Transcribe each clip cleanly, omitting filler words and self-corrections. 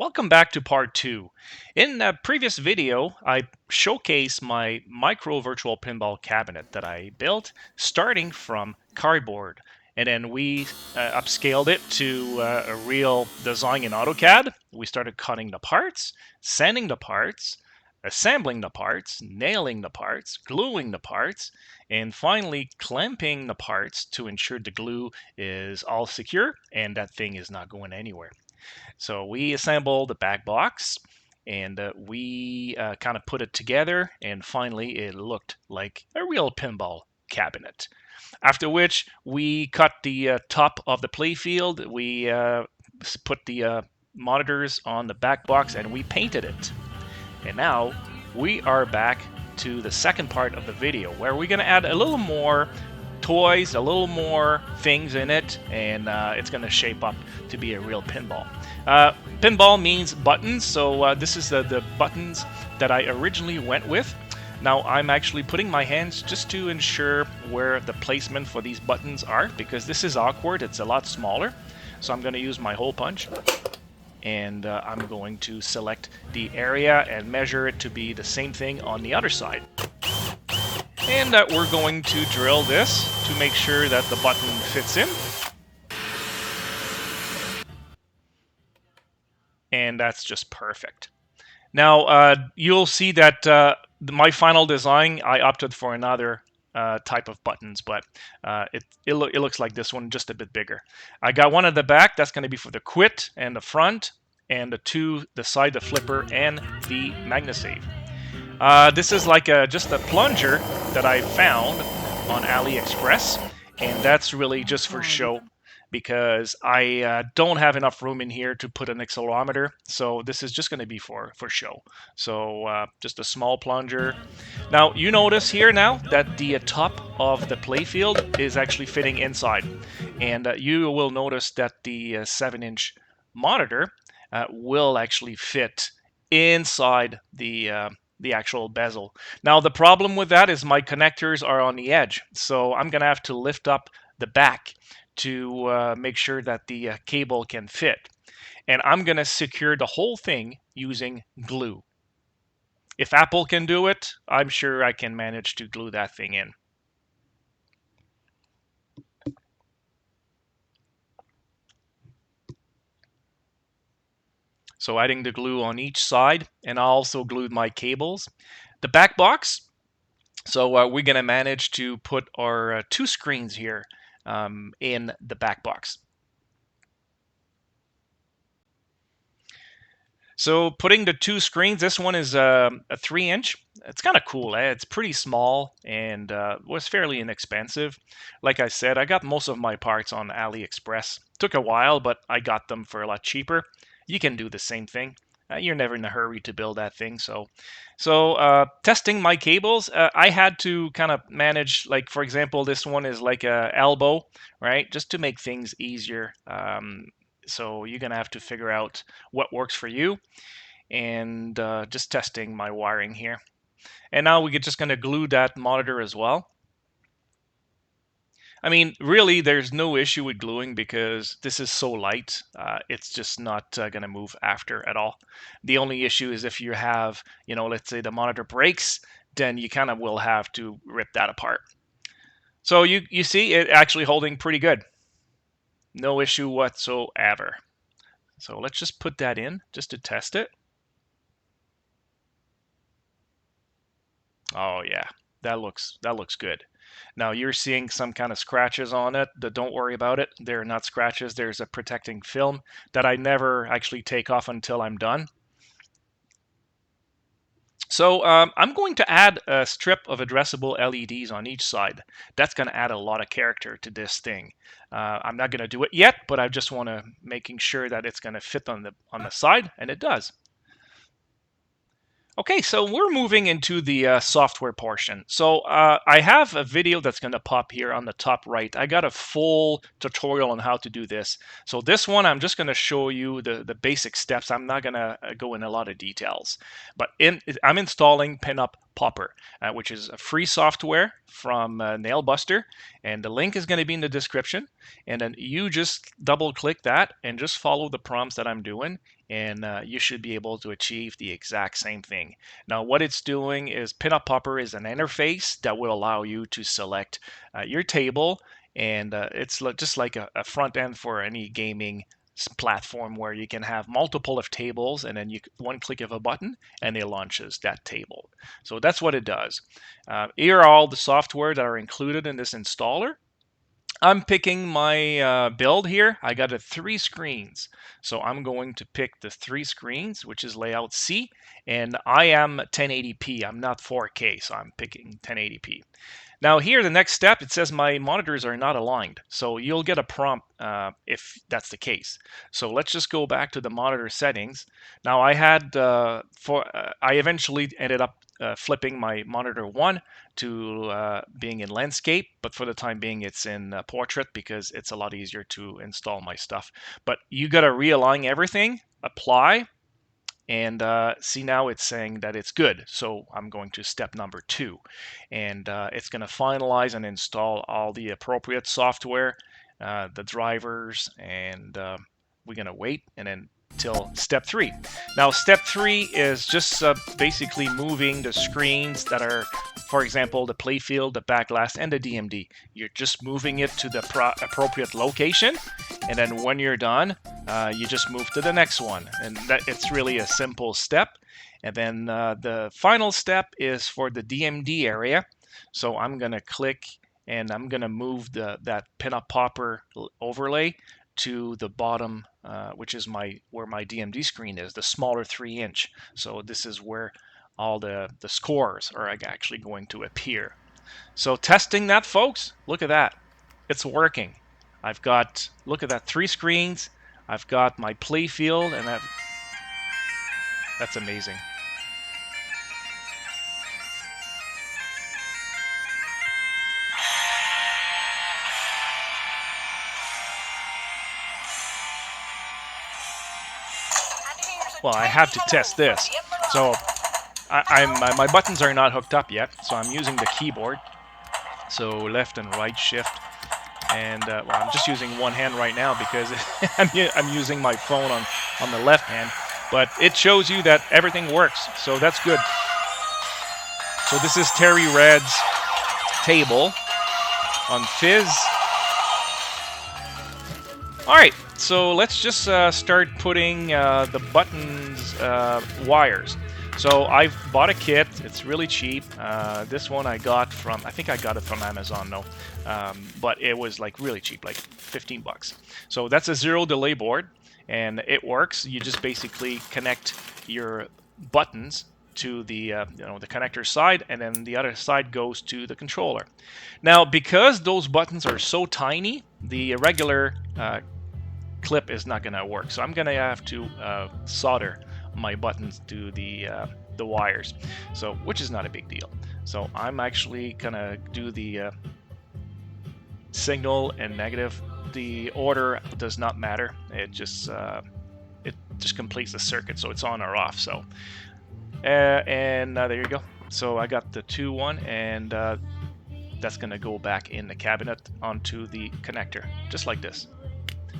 Welcome back to part 2. In a previous video, I showcased my micro virtual pinball cabinet that I built starting from cardboard. And then we upscaled it to a real design in AutoCAD. We started cutting the parts, sanding the parts, assembling the parts, nailing the parts, gluing the parts, and finally clamping the parts to ensure the glue is all secure and that thing is not going anywhere. So we assembled the back box and we kind of put it together, and finally it looked like a real pinball cabinet. After which we cut the top of the playfield, we put the monitors on the back box, and we painted it. And now we are back to the second part of the video where we're going to add a little more toys, a little more things in it, and it's going to shape up to be a real pinball. Pinball means buttons, so this is the buttons that I originally went with. Now I'm actually putting my hands just to ensure where the placement for these buttons are, because this is awkward, it's a lot smaller. So I'm going to use my hole punch, and I'm going to select the area and measure it to be the same thing on the other side. And we're going to drill this to make sure that the button fits in. And that's just perfect. Now you'll see that my final design, I opted for another type of buttons, but it looks like this one, just a bit bigger. I got one at the back, that's going to be for the quit and the front, and the side, the flipper, and the MagnaSave. This is like just a plunger that I found on AliExpress, and that's really just for show, because I don't have enough room in here to put an accelerometer, so this is just going to be for show. So just a small plunger. Now you notice here now that the top of the playfield is actually fitting inside, and you will notice that the 7-inch monitor will actually fit inside the actual bezel. Now the problem with that is my connectors are on the edge, so I'm going to have to lift up the back to make sure that the cable can fit. And I'm going to secure the whole thing using glue. If Apple can do it, I'm sure I can manage to glue that thing in. So adding the glue on each side, and I also glued my cables. The back box, so we're going to manage to put our 2 screens here in the back box. So putting the 2 screens, this one is a 3-inch. It's kind of cool. It's pretty small and was fairly inexpensive. Like I said, I got most of my parts on AliExpress. Took a while, but I got them for a lot cheaper. You can do the same thing. You're never in a hurry to build that thing. So testing my cables, I had to kind of manage, like, for example, this one is like a elbow, right? Just to make things easier. So you're going to have to figure out what works for you, and just testing my wiring here. And now we're just going to glue that monitor as well. I mean, really, there's no issue with gluing because this is so light. It's just not going to move after at all. The only issue is if you have, let's say the monitor breaks, then you kind of will have to rip that apart. So you see it actually holding pretty good. No issue whatsoever. So let's just put that in just to test it. Oh yeah, that looks good. Now you're seeing some kind of scratches on it. Don't worry about it. They're not scratches. There's a protecting film that I never actually take off until I'm done. So I'm going to add a strip of addressable LEDs on each side. That's going to add a lot of character to this thing. I'm not going to do it yet, but I just want to making sure that it's going to fit on the side, and it does. Okay, so we're moving into the software portion. So I have a video that's going to pop here on the top right. I got a full tutorial on how to do this. So this one, I'm just going to show you the basic steps. I'm not going to go in a lot of details. But I'm installing Pinup Popper, which is a free software from Nailbuster. And the link is going to be in the description. And then you just double click that and just follow the prompts that I'm doing. and you should be able to achieve the exact same thing. Now what it's doing is Pinup Popper is an interface that will allow you to select your table, and it's just like a front end for any gaming platform where you can have multiple of tables, and then you one click of a button and it launches that table. So that's what it does. Here are all the software that are included in this installer. I'm picking my build here. I got 3 screens. So I'm going to pick the 3 screens, which is layout C, and I am 1080p. I'm not 4K, so I'm picking 1080p. Now here, the next step, it says my monitors are not aligned. So you'll get a prompt if that's the case. So let's just go back to the monitor settings. Now I had, I eventually ended up flipping my monitor 1 to being in landscape, but for the time being it's in portrait because it's a lot easier to install my stuff. But you got to realign everything, apply, and see, now it's saying that it's good. So I'm going to step number 2, and it's going to finalize and install all the appropriate software, the drivers, and we're going to wait and then till step 3. Now step 3 is just basically moving the screens that are, for example, the playfield, the backglass, and the DMD. You're just moving it to the appropriate location, and then when you're done, you just move to the next one. And that it's really a simple step. And then the final step is for the DMD area. So I'm going to click and I'm going to move that Pinup Popper overlay to the bottom, which is where my DMD screen is, the smaller 3-inch. So this is where all the scores are actually going to appear. So testing that, folks, look at that. It's working. I've got, look at that, 3 screens. I've got my play field, and that's amazing. Well, I have to test this. So my buttons are not hooked up yet, so I'm using the keyboard. So left and right shift. And well, I'm just using one hand right now because I'm using my phone on the left hand. But it shows you that everything works, so that's good. So this is Terry Red's table on Fizz. All right, so let's just start putting the buttons wires. So I've bought a kit. It's really cheap. This one I got from, I think I got it from Amazon, though. But it was like really cheap, like 15 bucks. So that's a 0 delay board, and it works. You just basically connect your buttons to the the connector side, and then the other side goes to the controller. Now, because those buttons are so tiny, the regular clip is not going to work. So I'm going to have to solder my buttons to the wires, so which is not a big deal. So I'm actually going to do the signal and negative. The order does not matter. It just completes the circuit, so it's on or off. So and there you go. So I got the 2-1, and that's going to go back in the cabinet onto the connector, just like this.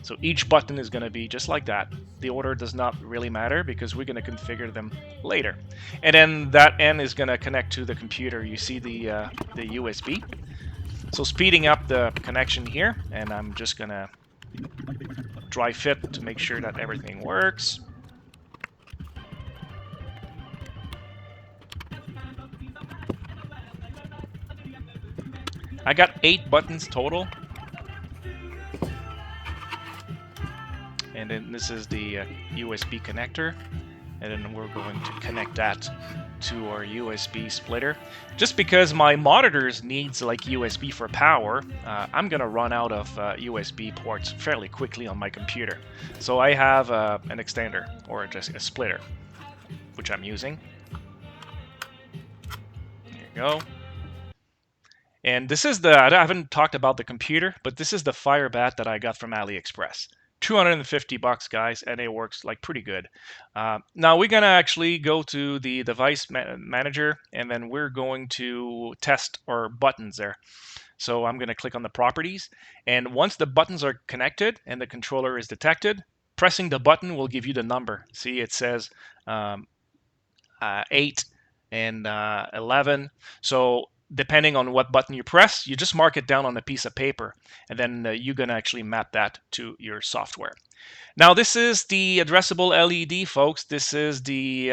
So each button is going to be just like that. The order does not really matter because we're going to configure them later. And then that end is going to connect to the computer. You see the USB. So speeding up the connection here, and I'm just going to dry fit to make sure that everything works. I got 8 buttons total. And then this is the USB connector, and then we're going to connect that to our USB splitter. Just because my monitors needs like USB for power, I'm gonna run out of USB ports fairly quickly on my computer. So I have an extender, or just a splitter, which I'm using. There you go. And this is I haven't talked about the computer, but this is the FIREBAT that I got from AliExpress. 250 bucks, guys, and it works like pretty good. Now we're gonna actually go to the device manager, and then we're going to test our buttons there. So I'm gonna click on the properties, and once the buttons are connected and the controller is detected, pressing the button will give you the number. See, it says 8 and 11. So depending on what button you press, you just mark it down on a piece of paper, and then you're going to actually map that to your software. Now, this is the addressable LED, folks. This is the,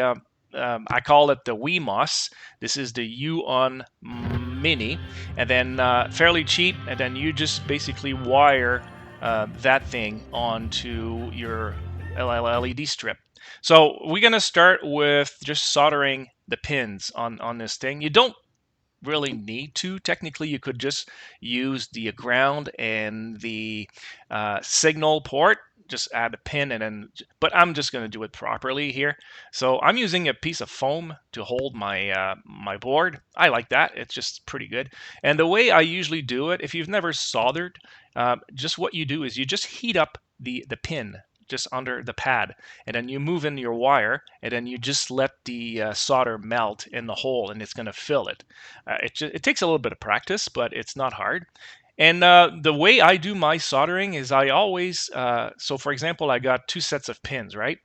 I call it the WeMOS. This is the U-on Mini, and then fairly cheap, and then you just basically wire that thing onto your LED strip. So we're going to start with just soldering the pins on this thing. You don't really need to. Technically, you could just use the ground and the signal port. Just add a pin and then, but I'm just going to do it properly here. So I'm using a piece of foam to hold my my board. I like that. It's just pretty good. And the way I usually do it, if you've never soldered, just what you do is you just heat up the pin just under the pad, and then you move in your wire, and then you just let the solder melt in the hole, and it's going to fill it. It takes a little bit of practice, but it's not hard. And the way I do my soldering is I always, so for example, I got 2 sets of pins, right?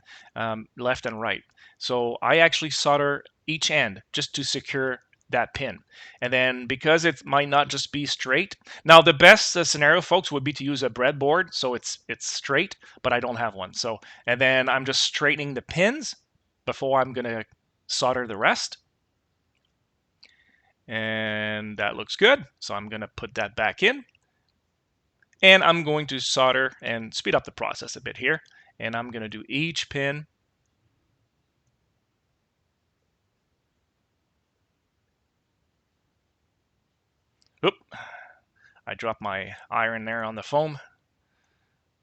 Left and right. So I actually solder each end just to secure that pin. And then because it might not just be straight. Now the best scenario, folks, would be to use a breadboard so it's straight, but I don't have one. So, and then I'm just straightening the pins before I'm going to solder the rest. And that looks good. So I'm going to put that back in. And I'm going to solder and speed up the process a bit here. And I'm going to do each pin. Oop, I dropped my iron there on the foam.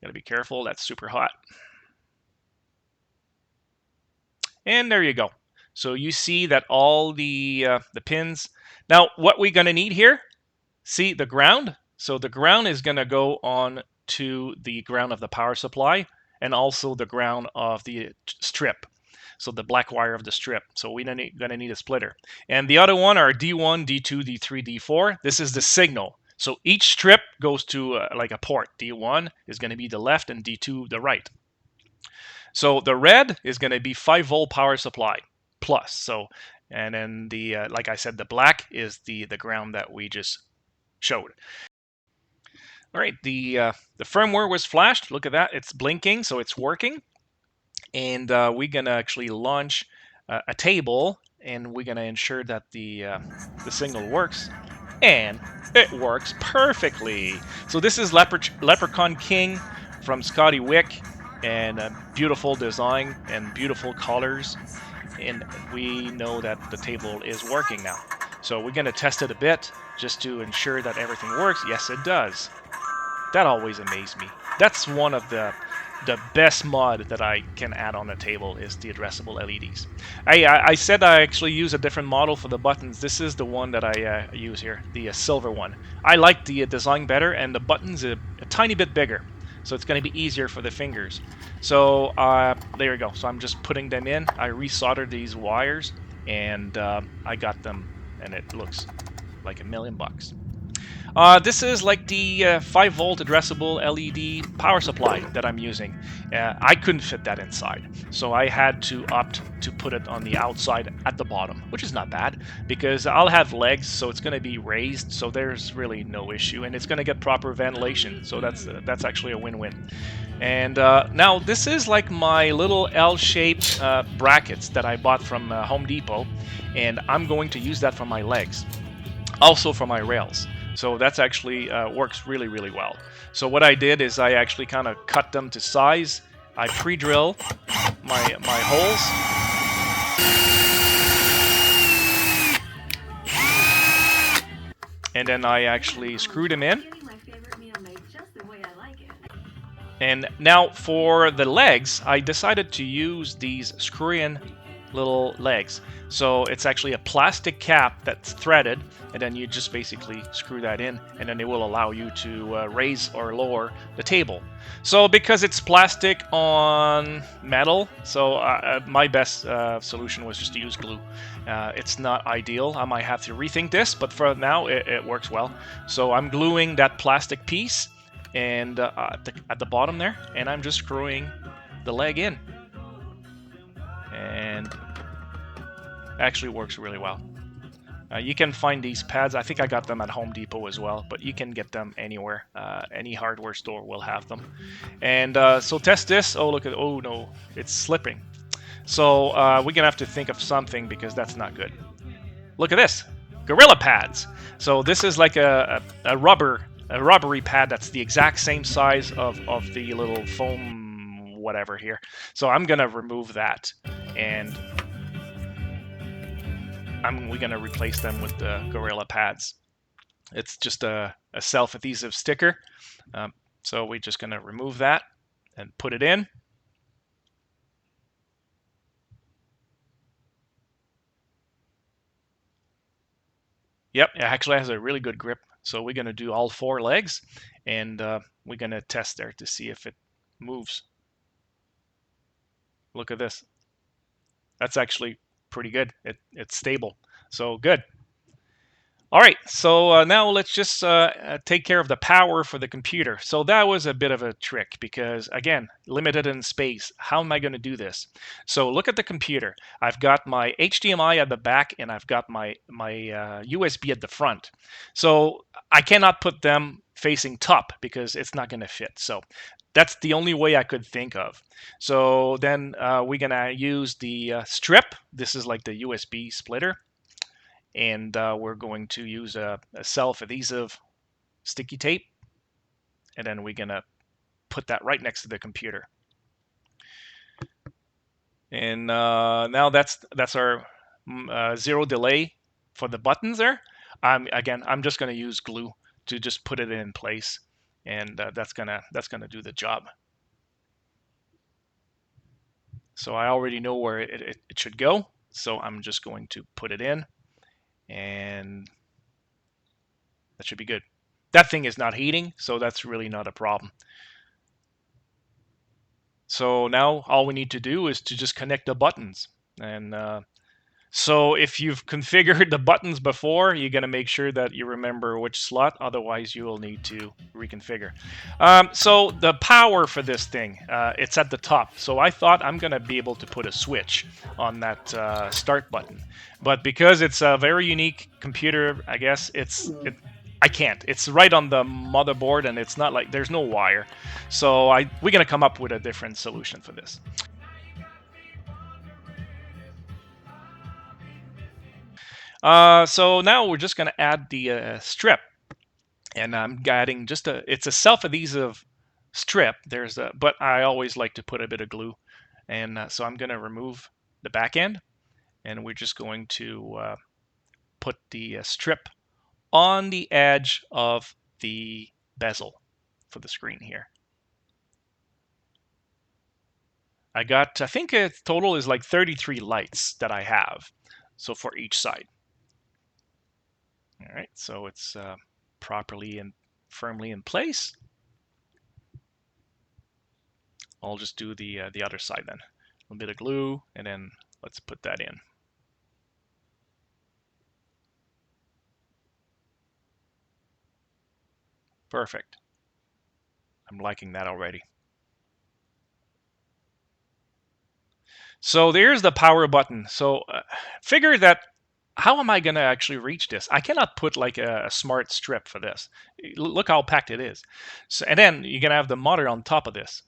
Gotta be careful, that's super hot. And there you go. So you see that all the pins. Now, what we're gonna need here, see the ground? So the ground is gonna go on to the ground of the power supply and also the ground of the strip. So the black wire of the strip. So we're gonna need a splitter. And the other one are D1, D2, D3, D4. This is the signal. So each strip goes to like a port. D1 is gonna be the left and D2 the right. So the red is gonna be 5-volt power supply plus. So, and then the, like I said, the black is the ground that we just showed. All right, the firmware was flashed. Look at that, it's blinking, so it's working. And we're gonna actually launch a table, and we're gonna ensure that the signal works, and it works perfectly. So this is Leprechaun King from Scotty Wick, and a beautiful design and beautiful colors, and we know that the table is working now. So we're gonna test it a bit just to ensure that everything works. Yes, it does. That always amazed me. That's one of the best mod that I can add on the table is the addressable LEDs. I said I actually use a different model for the buttons. This is the one that I use here, the silver one. I like the design better, and the buttons are a tiny bit bigger, so it's going to be easier for the fingers. So there you go. So I'm just putting them in. I resoldered these wires, and I got them, and it looks like $1,000,000. This is like the 5-volt addressable LED power supply that I'm using. I couldn't fit that inside, so I had to opt to put it on the outside at the bottom, which is not bad because I'll have legs, so it's going to be raised, so there's really no issue, and it's going to get proper ventilation, so that's actually a win-win. And now this is like my little L-shaped brackets that I bought from Home Depot, and I'm going to use that for my legs, also for my rails. So that's actually works really, really well. So what I did is I actually kind of cut them to size. I pre-drill my holes. And then I actually screw them in. And now for the legs, I decided to use these screw-in little legs. So it's actually a plastic cap that's threaded, and then you just basically screw that in, and then it will allow you to raise or lower the table. So because it's plastic on metal, so my best solution was just to use glue. It's not ideal. I might have to rethink this, but for now it works well. So I'm gluing that plastic piece and at the bottom there, and I'm just screwing the leg in. And actually works really well. You can find these pads. I think I got them at Home Depot as well, but you can get them anywhere. Any hardware store will have them. And so test this. Oh, look at, oh no, it's slipping. So we're gonna have to think of something because that's not good. Look at this, Gorilla pads. So this is like a rubbery pad that's the exact same size of the little foam whatever here. So I'm gonna remove that, and we're gonna replace them with the Gorilla pads. It's just a self-adhesive sticker. So we're just gonna remove that and put it in. Yep, it actually has a really good grip. So we're gonna do all 4 legs, and we're gonna test there to see if it moves. Look at this. That's actually pretty good. It's stable. So good. All right, so now let's just take care of the power for the computer. So that was a bit of a trick because, again, limited in space. How am I going to do this? So look at the computer. I've got my HDMI at the back and I've got my USB at the front. So I cannot put them facing top because it's not going to fit. So that's the only way I could think of. So then we're going to use the strip. This is like the USB splitter. And we're going to use a self-adhesive sticky tape, and then we're gonna put that right next to the computer. And now that's our 0 delay for the buttons there. Again, I'm just gonna use glue to just put it in place, and that's gonna do the job. So I already know where it should go, so I'm just going to put it in. And that should be good. That thing is not heating, so that's really not a problem. So now all we need to do is to just connect the buttons. And so if you've configured the buttons before, you're going to make sure that you remember which slot. Otherwise, you will need to reconfigure. So the power for this thing, it's at the top. So I thought I'm going to be able to put a switch on that start button. But because it's a very unique computer, I guess I can't. It's right on the motherboard, and it's not like there's no wire. So we're going to come up with a different solution for this. So now we're just going to add the strip, and I'm adding it's a self-adhesive strip. But I always like to put a bit of glue, and so I'm going to remove the back end, and we're just going to put the strip on the edge of the bezel for the screen here. I think a total is like 33 lights that I have, so for each side. All right, so it's properly and firmly in place. I'll just do the other side then. A little bit of glue, and then let's put that in. Perfect. I'm liking that already. So there's the power button. So figure that, how am I going to actually reach this? I cannot put like a smart strip for this. Look how packed it is. So, and then you're going to have the monitor on top of this.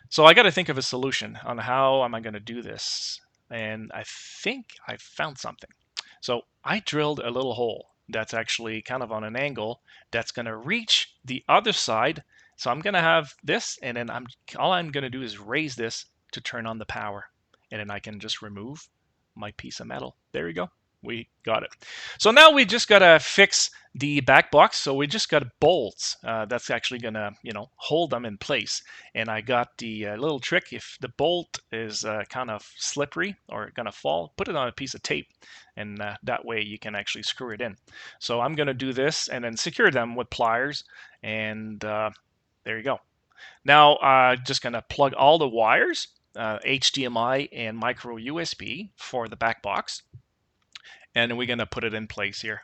So I got to think of a solution on how am I going to do this. And I think I found something. So I drilled a little hole that's actually kind of on an angle that's going to reach the other side. So I'm going to have this, and then all I'm going to do is raise this to turn on the power. And then I can just remove my piece of metal. There we go. We got it. So now we just got to fix the back box. So we just got bolts that's actually going to, hold them in place. And I got the little trick. If the bolt is kind of slippery or going to fall, put it on a piece of tape. And that way you can actually screw it in. So I'm going to do this and then secure them with pliers. And there you go. Now just going to plug all the wires, HDMI and micro USB for the back box. And we're going to put it in place here.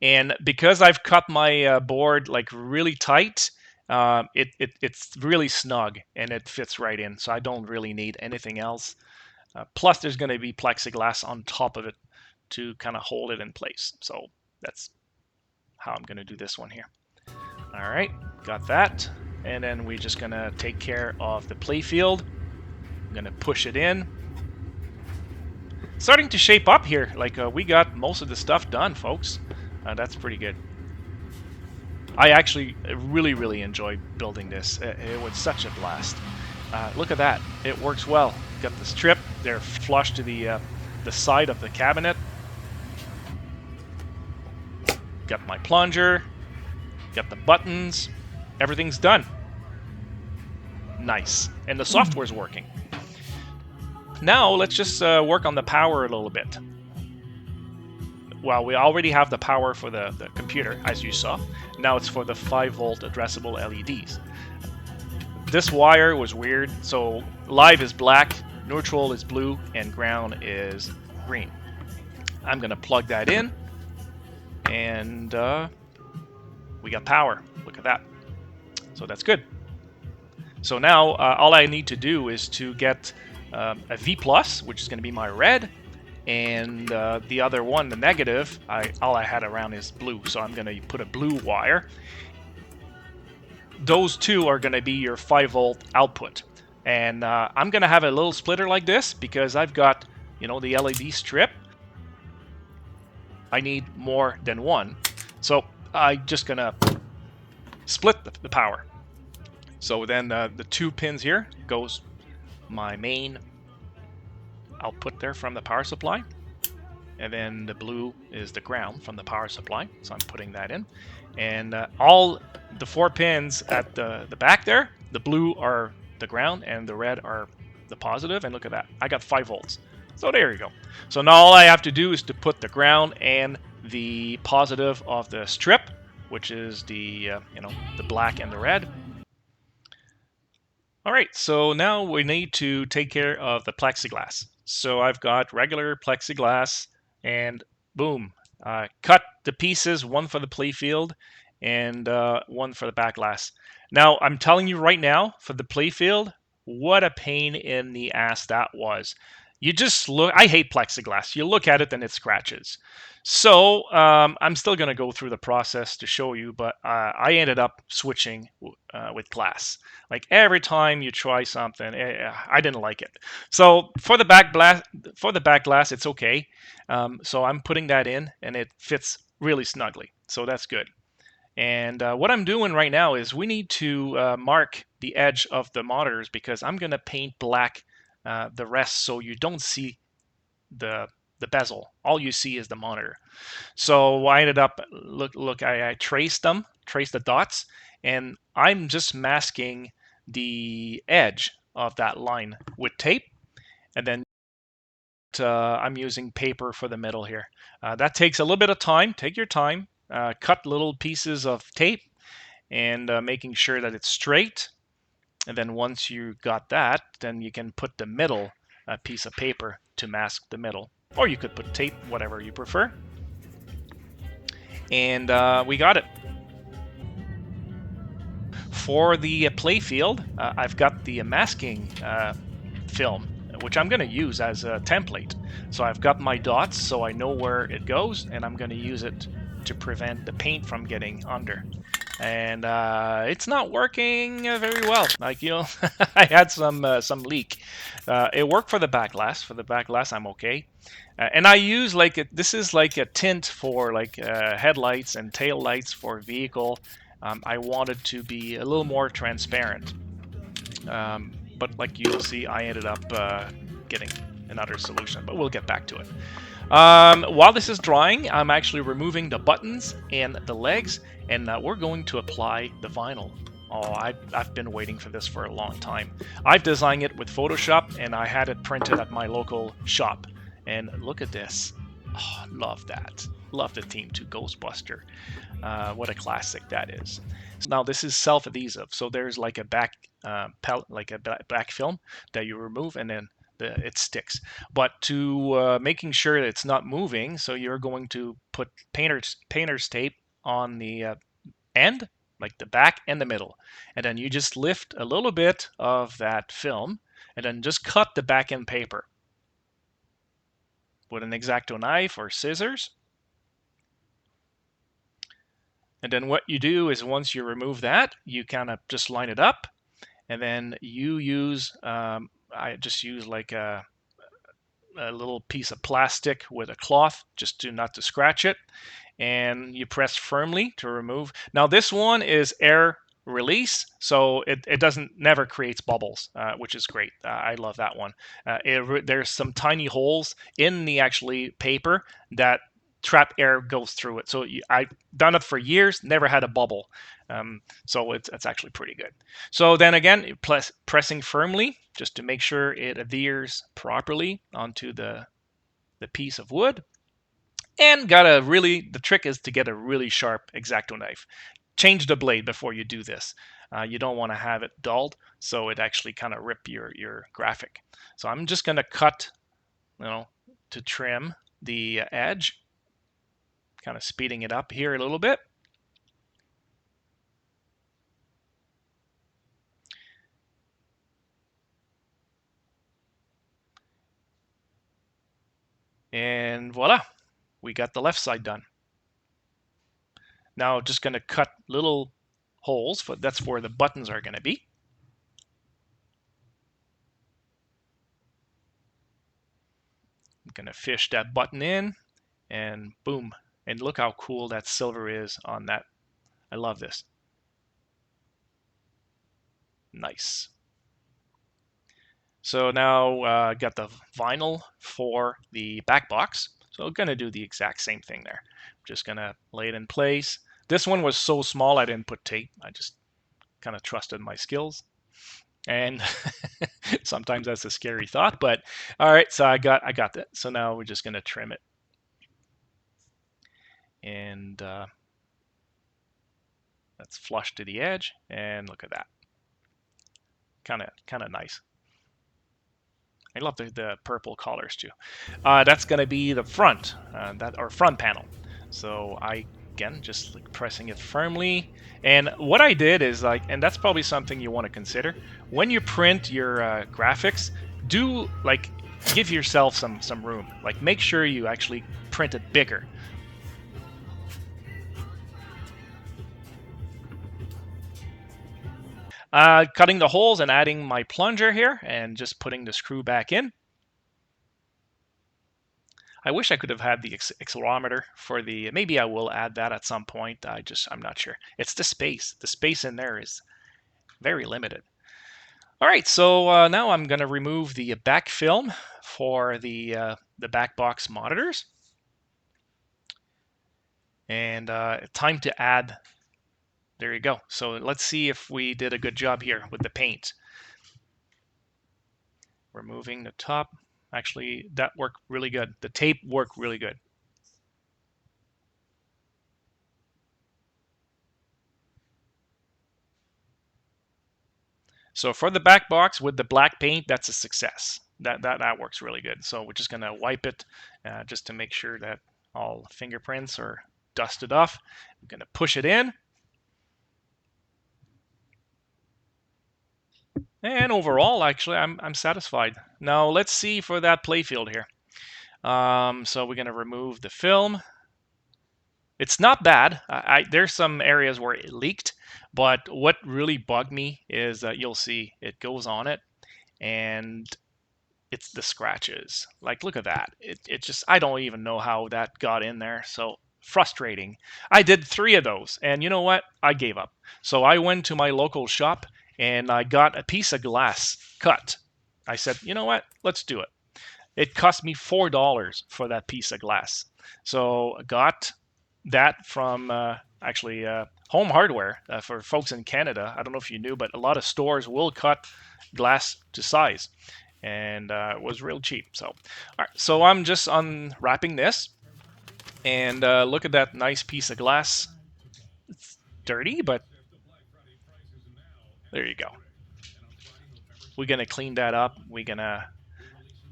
And because I've cut my board like really tight, It's really snug and it fits right in, so I don't really need anything else. Plus, there's going to be plexiglass on top of it to kind of hold it in place. So that's how I'm going to do this one here. All right, got that. And then we're just going to take care of the playfield. I'm going to push it in. Starting to shape up here. Like we got most of the stuff done, folks. That's pretty good. I actually really enjoyed building this. It was such a blast. Look at that. It works well. Got the strip. They're flush to the side of the cabinet. Got my plunger. Got the buttons. Everything's done. Nice. And the software's working. Now let's just work on the power a little bit. Well, we already have the power for the computer, as you saw. Now it's for the 5-volt addressable LEDs. This wire was weird, so live is black, neutral is blue, and ground is green. I'm going to plug that in, and we got power. Look at that. So that's good. So now all I need to do is to get a V+, which is going to be my red, and the other one, the negative, all I had around is blue, so I'm going to put a blue wire. Those two are going to be your 5-volt output, and I'm going to have a little splitter like this because I've got, you know, the LED strip. I need more than one, so I'm just going to split the power. So then the 2 pins here goes my main output there from the power supply, and then the blue is the ground from the power supply, so I'm putting that in. And all the 4 pins at the back there, the blue are the ground and the red are the positive, and look at that, I got 5 volts. So there you go. So now all I have to do is to put the ground and the positive of the strip, which is the you know, the black and the red. All right, so now we need to take care of the plexiglass. So I've got regular plexiglass, and boom, cut the pieces, one for the playfield and one for the back glass. Now, I'm telling you right now, for the playfield, what a pain in the ass that was. You just look, I hate plexiglass. You look at it and it scratches. So I'm still going to go through the process to show you, but I ended up switching with glass. Like every time you try something, I didn't like it. So for the back glass, it's okay. So I'm putting that in, and it fits really snugly. So that's good. And what I'm doing right now is we need to mark the edge of the monitors because I'm going to paint black the rest so you don't see the bezel. All you see is the monitor. So I ended up, I traced the dots, and I'm just masking the edge of that line with tape, and then I'm using paper for the middle here. That takes a little bit of time. Take your time. Cut little pieces of tape and making sure that it's straight. And then once you got that, then you can put the middle piece of paper to mask the middle. Or you could put tape, whatever you prefer. And we got it. For the playfield, I've got the masking film, which I'm going to use as a template. So I've got my dots so I know where it goes, and I'm going to use it to prevent the paint from getting under. And it's not working very well. Like, you know, I had some leak. It worked for the back glass. For the back glass, I'm okay. And I use this is like a tint for like headlights and tail lights for vehicle. I wanted to be a little more transparent. But like you'll see, I ended up getting another solution, but we'll get back to it. While this is drying, I'm actually removing the buttons and the legs, and we're going to apply the vinyl. Oh, I've been waiting for this for a long time. I've designed it with Photoshop, and I had it printed at my local shop. And look at this. Oh, love that. Love the Theme 2 Ghostbuster. What a classic that is. Now this is self-adhesive, so there's like a back film that you remove, and then it sticks. But to making sure that it's not moving, so you're going to put painter's tape on the end like the back and the middle. And then you just lift a little bit of that film and then just cut the back end paper with an X-Acto knife or scissors. And then what you do is once you remove that, you kind of just line it up, and then you use, I just use like a little piece of plastic with a cloth just not to scratch it, and you press firmly to remove. Now this one is air release, so it doesn't never creates bubbles, which is great. I love that one. There's some tiny holes in the actually paper that trap air goes through it. So I've done it for years, never had a bubble. So it's actually pretty good. So then again, pressing firmly just to make sure it adheres properly onto the piece of wood. And the trick is to get a really sharp X-Acto knife. Change the blade before you do this. You don't want to have it dulled, so it actually kind of rip your graphic. So I'm just going to cut, to trim the edge, kind of speeding it up here a little bit. And voila, we got the left side done. Now just going to cut little holes, but that's where the buttons are going to be. I'm going to fish that button in, and boom. And look how cool that silver is on that. I love this. Nice. So now I got the vinyl for the back box. So I'm going to do the exact same thing there. I'm just going to lay it in place. This one was so small I didn't put tape. I just kind of trusted my skills. And sometimes that's a scary thought, but all right, so I got that. So now we're just going to trim it. And that's flush to the edge, and look at that. Kind of nice. I love the purple colors too. That's going to be the front, front panel. So again, just like pressing it firmly. And what I did is and that's probably something you want to consider when you print your graphics. Do give yourself some room. Like make sure you actually print it bigger. Cutting the holes and adding my plunger here and just putting the screw back in. I wish I could have had the accelerometer for the, maybe I will add that at some point. I'm not sure. It's the space. The space in there is very limited. All right, so now I'm going to remove the back film for the back box monitors. And time to add. There you go. So let's see if we did a good job here with the paint. Removing the top. Actually, that worked really good. The tape worked really good. So for the back box with the black paint, that's a success. That works really good. So we're just going to wipe it just to make sure that all fingerprints are dusted off. I'm going to push it in. And overall, actually, I'm satisfied. Now let's see for that playfield here. So we're going to remove the film. It's not bad. There's some areas where it leaked, but what really bugged me is that you'll see it goes on it, and it's the scratches. Like, look at that. It just, I don't even know how that got in there. So frustrating. I did 3 of those, and you know what? I gave up. So I went to my local shop and I got a piece of glass cut. I said, you know what? Let's do it. It cost me $4 for that piece of glass. So I got that from actually Home Hardware for folks in Canada. I don't know if you knew, but a lot of stores will cut glass to size, and it was real cheap. So, all right, so I'm just unwrapping this, and look at that nice piece of glass. It's dirty, but there you go. We're gonna clean that up. We're gonna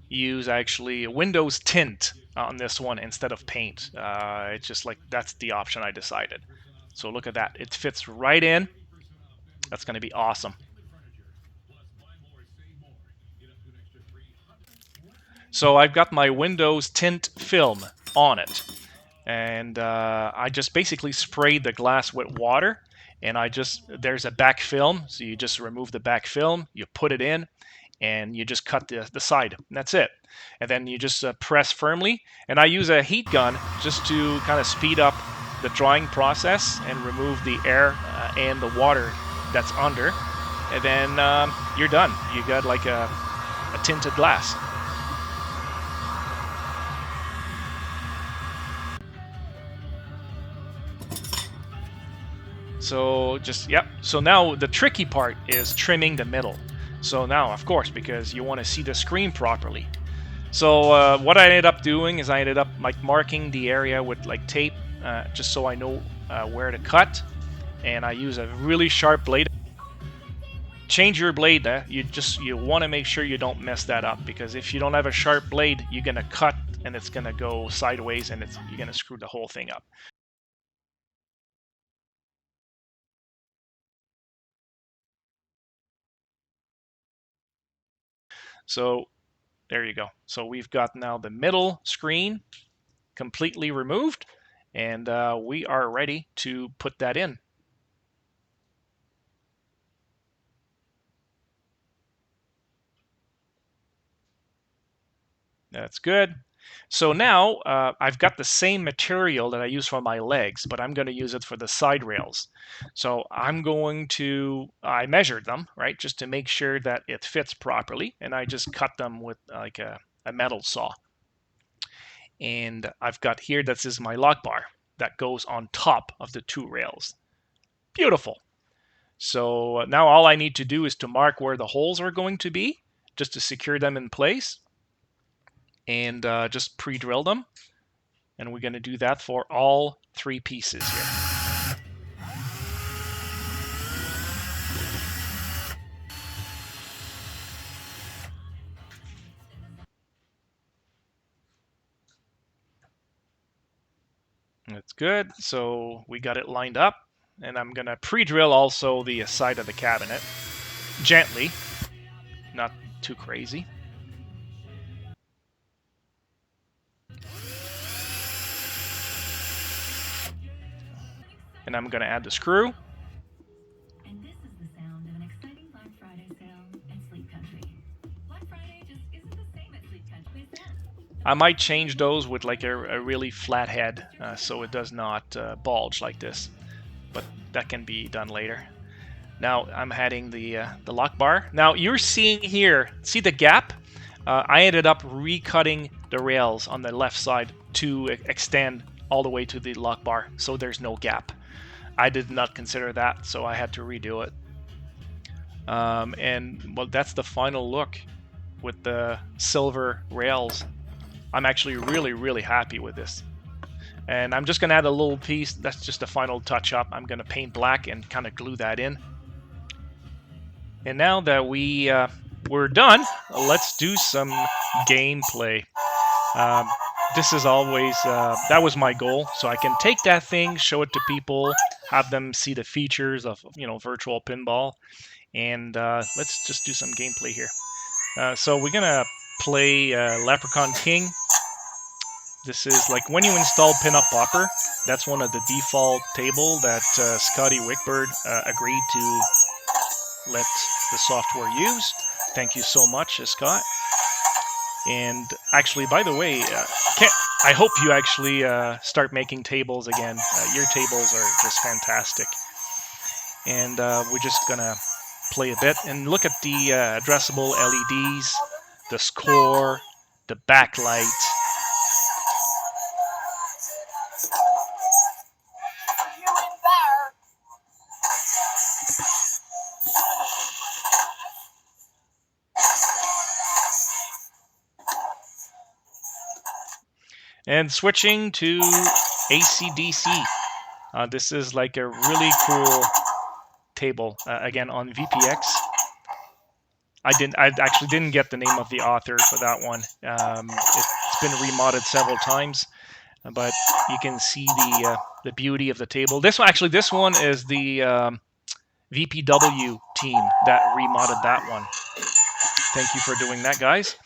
use actually Windows tint on this one instead of paint. It's just like that's the option I decided. So look at that. It fits right in. That's going to be awesome. So I've got my Windows tint film on it. And I just basically sprayed the glass with water. And there's a back film. So you just remove the back film, you put it in, and you just cut the side. And that's it. And then you just press firmly. And I use a heat gun just to kind of speed up the drying process and remove the air and the water that's under. And then you're done. You got like a tinted glass. So so now the tricky part is trimming the middle. So now, of course, because you want to see the screen properly. So what I ended up doing is I ended up like marking the area with like tape, just so I know where to cut. And I use a really sharp blade. Change your blade. You want to make sure you don't mess that up, because if you don't have a sharp blade, you're gonna cut and it's gonna go sideways and you're gonna screw the whole thing up. So there you go. So we've got now the middle screen completely removed, and we are ready to put that in. That's good. So now I've got the same material that I use for my legs, but I'm going to use it for the side rails. So I measured them, right, just to make sure that it fits properly, and I just cut them with like a metal saw. And I've got here, this is my lock bar that goes on top of the two rails. Beautiful. So now all I need to do is to mark where the holes are going to be, just to secure them in place, and just pre-drill them. And we're going to do that for all three pieces here. That's good. So we got it lined up, and I'm going to pre-drill also the side of the cabinet gently, not too crazy. And I'm going to add the screw. And this is the sound of an exciting Black Friday sale at Sleep Country. Black Friday just isn't the same at Sleep Country. I might change those with like a really flat head, so it does not bulge like this, but that can be done later. Now I'm adding the lock bar. Now you're seeing here, see the gap? I ended up recutting the rails on the left side to extend all the way to the lock bar, so there's no gap. I did not consider that, so I had to redo it. And well, that's the final look with the silver rails. I'm actually really happy with this. And I'm just going to add a little piece. That's just a final touch up. I'm going to paint black and kind of glue that in. And now that we're done, let's do some gameplay. This is always, that was my goal. So I can take that thing, show it to people, have them see the features of, virtual pinball. And let's just do some gameplay here. So we're going to play Leprechaun King. This is like when you install Pinup Popper, that's one of the default table that Scotty Wickbird agreed to let the software use. Thank you so much, Scott. And actually, by the way, I hope you actually start making tables again. Your tables are just fantastic. And we're just going to play a bit and look at the addressable LEDs, the score, the backlight. And switching to AC/DC. This is like a really cool table, again on VPX. I actually didn't get the name of the author for that one. It's been remodded several times. but you can see the beauty of the table. This one is the VPW team that remodded that one. Thank you for doing that, guys.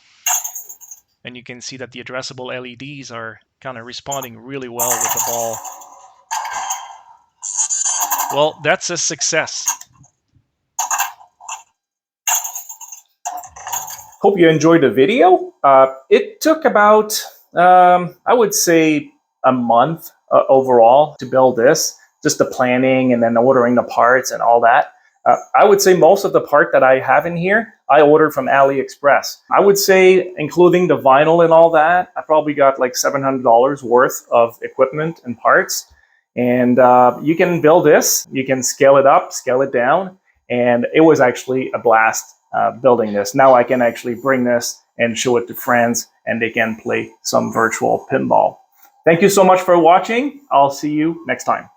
And you can see that the addressable LEDs are kind of responding really well with the ball. Well, that's a success. Hope you enjoyed the video. It took about, I would say, a month overall to build this, just the planning and then ordering the parts and all that. I would say most of the part that I have in here, I ordered from AliExpress. I would say, including the vinyl and all that, I probably got like $700 worth of equipment and parts. And you can build this, you can scale it up, scale it down, and it was actually a blast building this. Now I can actually bring this and show it to friends, and they can play some virtual pinball. Thank you so much for watching. I'll see you next time.